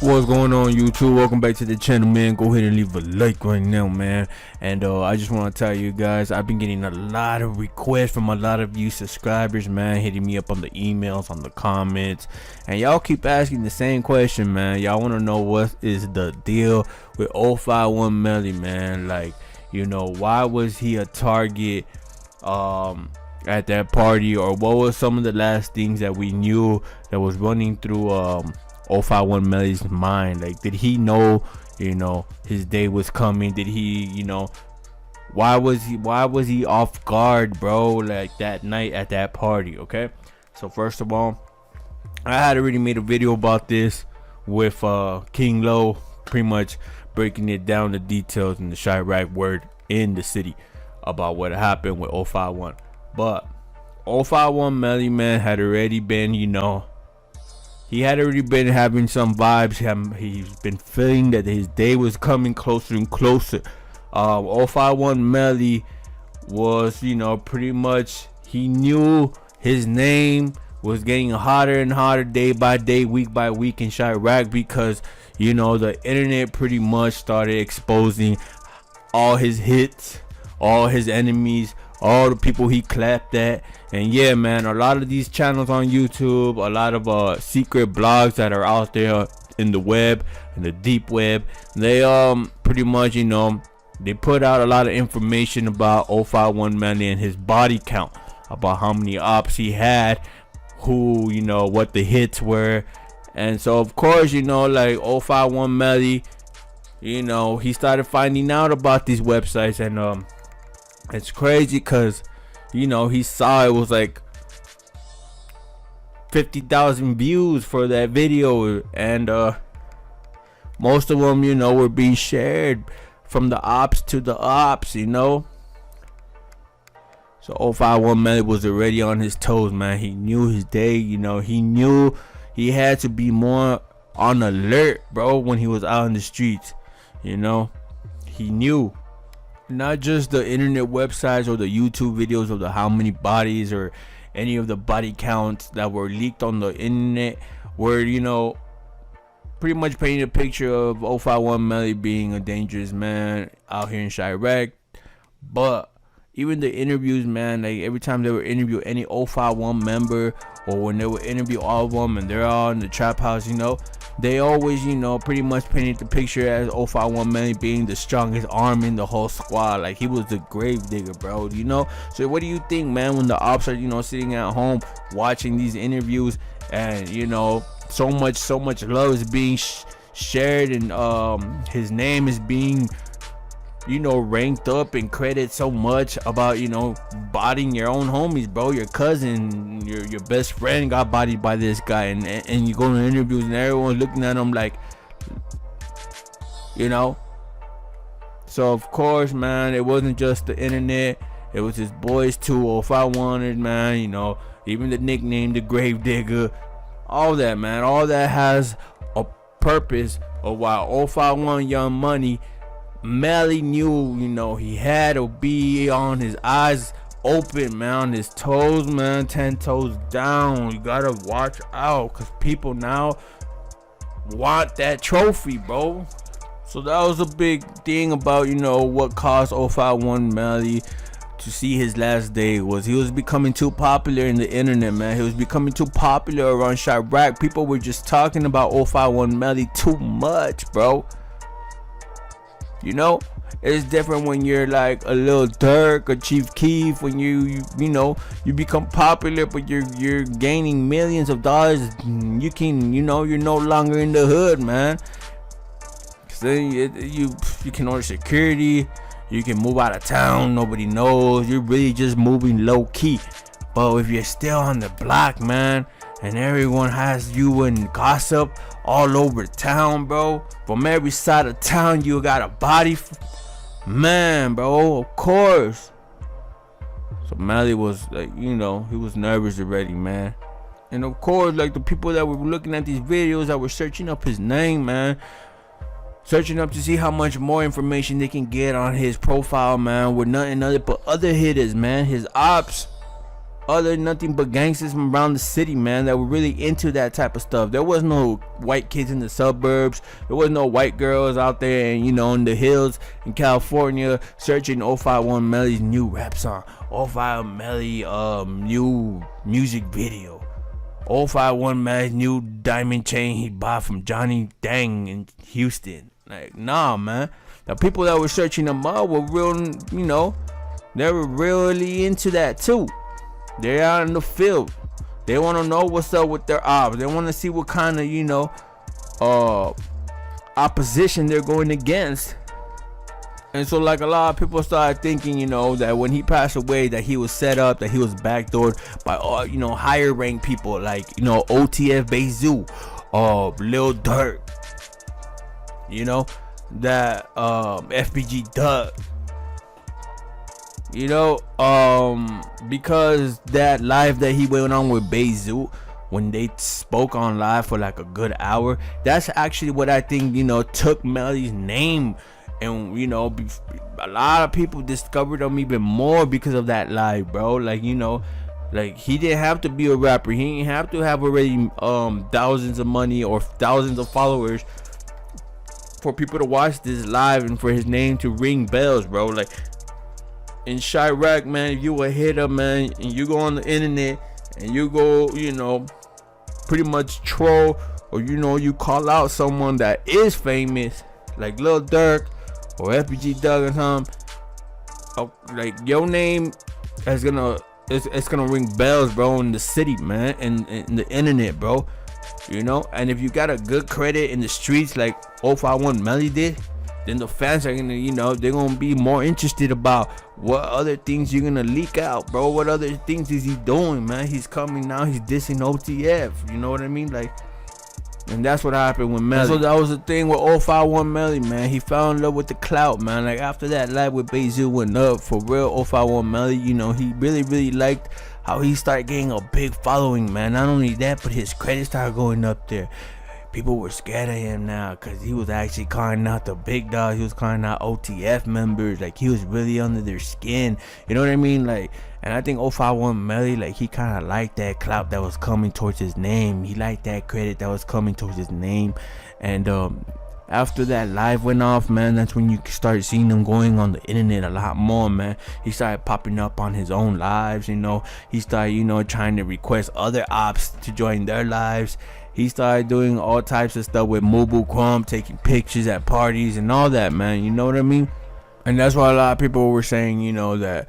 What's going on, YouTube? Welcome back to the channel, man. Go ahead and leave a like right now, man. And I just want to tell you guys, I've been getting a lot of requests from a lot of you subscribers, man, hitting me up on the emails, on the comments, and y'all keep asking the same question, man. Y'all want to know what is the deal with 051 Melly, man. Like, you know, why was he a target at that party, or what was some of the last things that we knew that was running through 051 Melly's mind? Like, did he know, you know, his day was coming? Did he, you know, why was he off guard, bro, like that night at that party? Okay, so first of all, I had already made a video about this with King Low, pretty much breaking it down, the details and the Chirac word in the city about what happened with 051. But 051 Melly, man, had already been, you know, he had already been having some vibes. He's been feeling that his day was coming closer and closer. 051 Melly was, you know, pretty much, he knew his name was getting hotter and hotter day by day, week by week in Chirac, because, you know, the internet pretty much started exposing all his hits, all his enemies, all the people he clapped at. And yeah, man, a lot of these channels on YouTube, a lot of secret blogs that are out there in the web, in the deep web, they pretty much, you know, they put out a lot of information about 051 Melly and his body count, about how many ops he had, who, you know, what the hits were. And so of course, you know, like 051 Melly, you know, he started finding out about these websites. And it's crazy because, you know, he saw it was like 50,000 views for that video, and most of them, you know, were being shared from the ops to the ops, you know. So 051 Melly was already on his toes, man. He knew his day, you know. He knew he had to be more on alert, bro, when he was out in the streets, you know. He knew. Not just the internet websites or the YouTube videos of the how many bodies or any of the body counts that were leaked on the internet were, you know, pretty much painting a picture of 051 Melly being a dangerous man out here in Chirac. But even the interviews, man, like every time they would interview any 051 member, or when they would interview all of them and they're all in the trap house, you know, they always, you know, pretty much painted the picture as 051 Melly being the strongest arm in the whole squad. Like, he was the grave digger, bro, you know. So what do you think, man, when the ops are, you know, sitting at home watching these interviews, and, you know, so much love is being shared, and his name is being, you know, ranked up and credit so much about, you know, bodying your own homies, bro. Your cousin, your best friend got bodied by this guy, and you go to interviews and everyone's looking at him like, you know. So of course, man, it wasn't just the internet, it was his boys too. 051, man, you know, even the nickname, the grave digger, all that, man, all that has a purpose of why 051 Young Money Melly knew, you know, he had to be on his eyes open, man, on his toes, man, 10 toes down. You gotta watch out, because people now want that trophy, bro. So that was a big thing about, you know, what caused 051 Melly to see his last day. Was he was becoming too popular in the internet, man. He was becoming too popular around Chirac. People were just talking about 051 Melly too much, bro. You know, it's different when you're like a Lil Durk or Chief Keef, when you know, you become popular, but you're gaining millions of dollars. You can, you know, you're no longer in the hood, man. So you can order security, you can move out of town, nobody knows. You're really just moving low key. But if you're still on the block, man, and everyone has you in gossip all over town, bro, from every side of town, you got a body, man, bro, of course. So Melly was like, you know, he was nervous already, man. And of course, like, the people that were looking at these videos, that were searching up his name, man, searching up to see how much more information they can get on his profile, man, with nothing other but other hitters, man, his ops. other nothing but gangsters from around the city, man, that were really into that type of stuff. There was no white kids in the suburbs. There was no white girls out there and, you know, in the hills in California searching 051 Melly's new rap song, 051 Melly new music video, 051 Melly's new diamond chain he bought from Johnny Dang in Houston. Like, nah, man. The people that were searching them up were real, you know, they were really into that too. They're out in the field. They want to know what's up with their ops. They want to see what kind of, you know, opposition they're going against. And so, like, a lot of people started thinking, you know, that when he passed away, that he was set up, that he was backdoored by all, you know, higher ranked people like, you know, OTF Bazoo, Lil Durk, you know, that FBG Duck. You know, because that live that he went on with Bazoo, when they spoke on live for like a good hour, that's actually what I think, you know, took Melly's name. And, you know, a lot of people discovered him even more because of that live, bro. Like, you know, like, he didn't have to be a rapper. He didn't have to have already thousands of money or thousands of followers for people to watch this live and for his name to ring bells, bro. Like, in Chirac, man, if you a hitter, man, and you go on the internet and you go, you know, pretty much troll, or, you know, you call out someone that is famous, like Lil Durk or FBG Doug or something, like, your name is it's gonna ring bells, bro, in the city, man, and in the internet, bro, you know. And if you got a good credit in the streets like 051 Melly did, then the fans are gonna, you know, they're gonna be more interested about what other things you're gonna leak out, bro. What other things is he doing, man? He's coming now, he's dissing OTF, you know what I mean? Like, and that's what happened with Melly. So that was the thing with 051 Melly, man. He fell in love with the clout, man. Like, after that live with Bazoo went up, for real, 051 Melly, you know, he really liked how he started getting a big following, man. Not only that, but his credit started going up there. People were scared of him now because he was actually calling out the big dog. He was calling out OTF members. Like, he was really under their skin. You know what I mean? Like, and I think 051 Melly, like, he kind of liked that clout that was coming towards his name. He liked that credit that was coming towards his name. And after that live went off, man, that's when you started seeing him going on the internet a lot more, man. He started popping up on his own lives, you know. He started, you know, trying to request other ops to join their lives. He started doing all types of stuff with Mobile Crumb, taking pictures at parties and all that, man. You know what I mean? And that's why a lot of people were saying, you know, that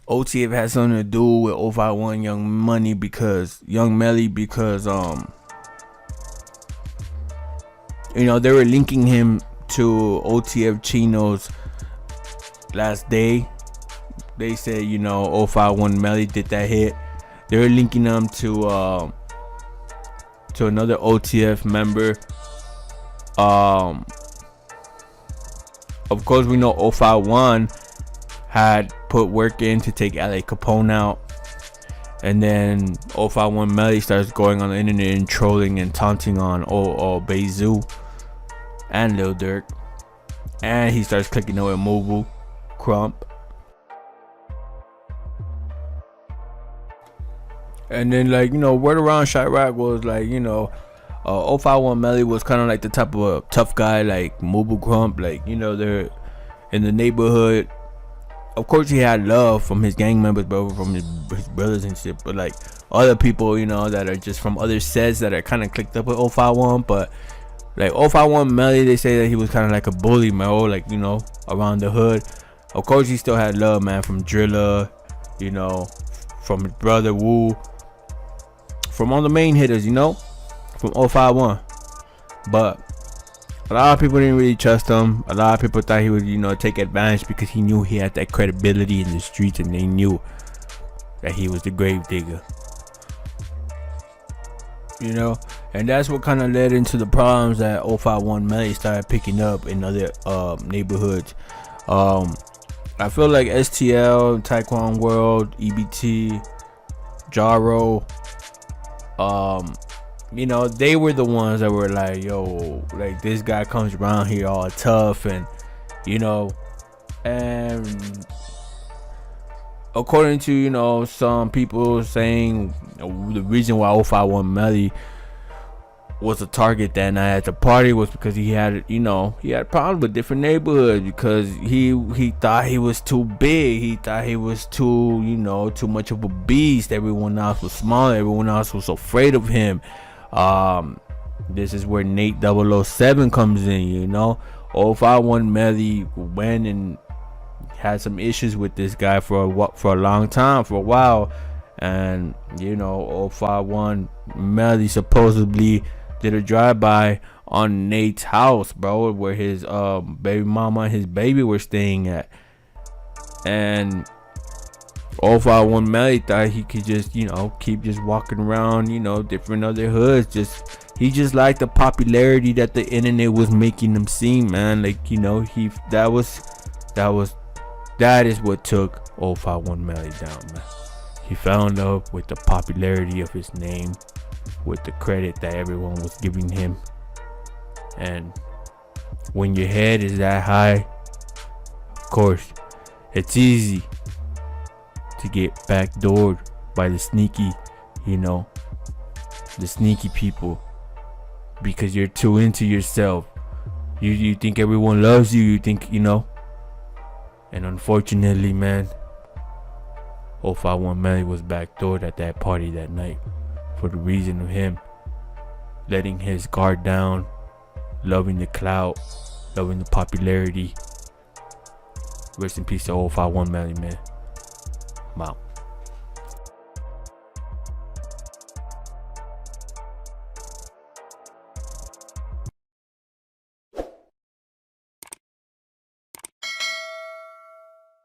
OTF had something to do with 051 Young Melly because, you know, they were linking him to OTF Chino's last day. They said, you know, 051 Melly did that hit. They were linking him to another OTF member. Of course, we know 051 had put work in to take LA Capone out, and then 051 Melly starts going on the internet and trolling and taunting on Bazoo and Lil Durk, and he starts clicking over Mobile Crump. And then, like, you know, word around Chirac was like, you know, 051 Melly was kind of like the type of a tough guy, like Mobile Crump, like, you know, they're in the neighborhood. Of course, he had love from his gang members, bro, from his brothers and shit. But, like, other people, you know, that are just from other sets that are kind of clicked up with 051. But, like, 051 Melly, they say that he was kind of like a bully, man, like, you know, around the hood. Of course, he still had love, man, from Drilla, you know, from his brother Wu, from all the main hitters, you know, from 051. But a lot of people didn't really trust him. A lot of people thought he would, you know, take advantage because he knew he had that credibility in the streets, and they knew that he was the grave digger, you know. And that's what kind of led into the problems that 051 Melly started picking up in other neighborhoods. I feel like STL, Taekwon World, EBT, Jaro, you know, they were the ones that were like, yo, like, this guy comes around here all tough, and, you know, and according to, you know, some people saying the reason why 051 Melly was a target that night at the party was because he had, you know, he had problems with different neighborhoods, because he thought he was too big. He thought he was too, you know, too much of a beast. Everyone else was smaller. Everyone else was afraid of him. This is where Nate 007 comes in, you know. 051 Melly went and had some issues with this guy for a long time, for a while. And, you know, 051 Melly supposedly did a drive-by on Nate's house, bro, where his baby mama and his baby were staying at. And 051 Melly thought he could just, you know, keep just walking around, you know, different other hoods. He just liked the popularity that the internet was making him seem, man. Like, you know, that is what took 051 Melly down, man. He fell in love with the popularity of his name, with the credit that everyone was giving him. And when your head is that high, of course, it's easy to get backdoored by the sneaky, you know, the sneaky people, because you're too into yourself. You think everyone loves you. You think, you know. And unfortunately, man, 051 Melly was backdoored at that party that night for the reason of him letting his guard down, loving the clout, loving the popularity. Rest in peace to 051 Melly, man. I'm out.